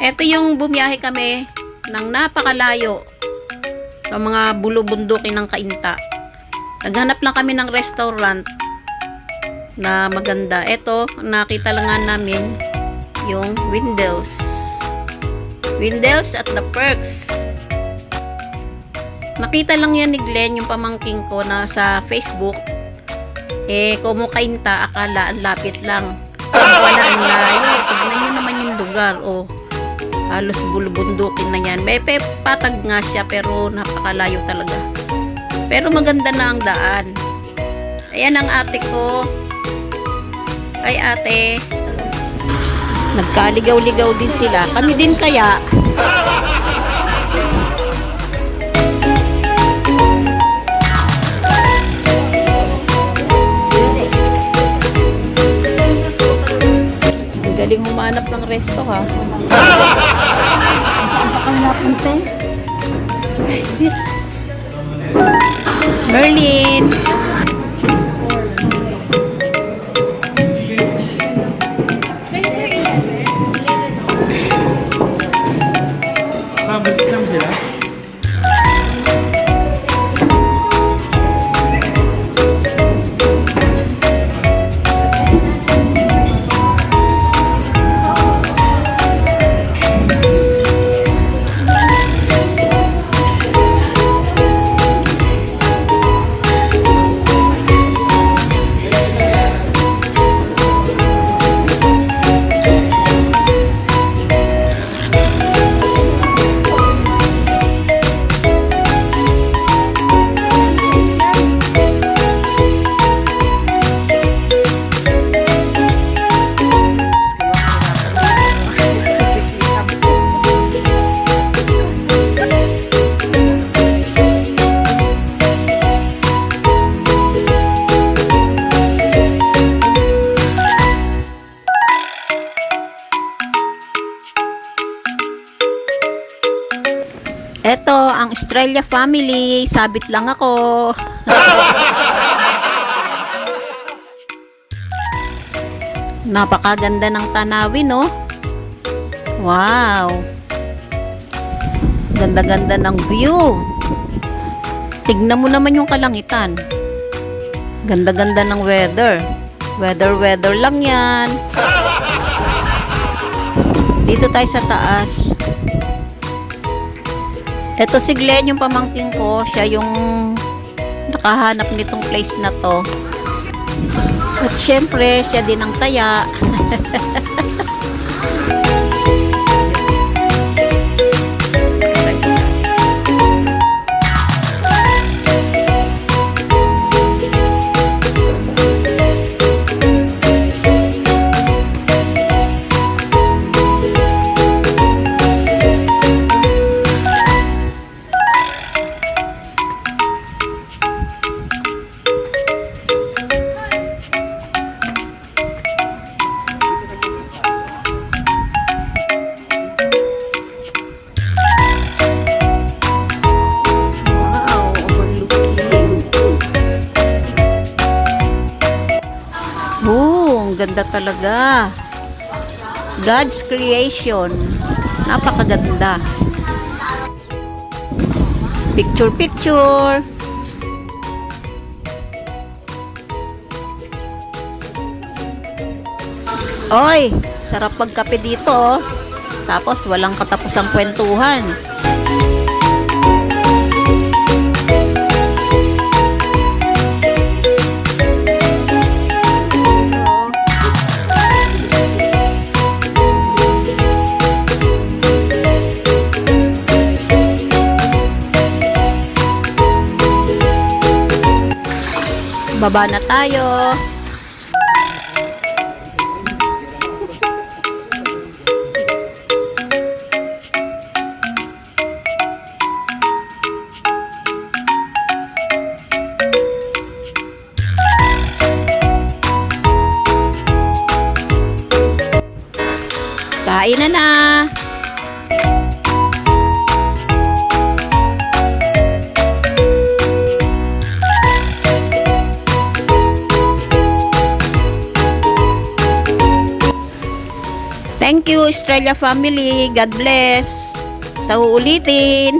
Ito yung bumiyahe kami ng napakalayo sa mga bulubundukin ng Cainta. Naghanap lang kami ng restaurant na maganda. Ito, nakita lang nga namin yung Windels. Windels at the Perks. Nakita lang yan ni Glenn, yung pamangking ko, na sa Facebook. Kumukainta, akala ang lapit lang. Wala ang layo. Tignan nyo naman yung lugar. Halos bulubundukin na yan. May patag nga siya, pero napakalayo talaga. Pero maganda na ang daan. Ayan ang ate ko. Ay ate. Nagkaligaw-ligaw din sila. Kami din kaya. Galing humanap ng resto ha. Ang napunta. Merlin. Mag-exam sila? Eto, ang Estrella family. Sabit lang ako. Napakaganda ng tanawin, no? Wow! Ganda-ganda ng view. Tignan mo naman yung kalangitan. Ganda-ganda ng weather. Weather lang yan. Dito tayo sa taas. Ito si Glenn, yung pamangkin ko. Siya yung nakahanap nitong place na to. At syempre, siya din ang taya. Ganda talaga. God's creation. Napakaganda. Picture. Oy, sarap pagkape dito. Tapos walang katapusang kwentuhan. Baba na tayo. Kain na. Thank you, Estrella family. God bless. Sa uulitin.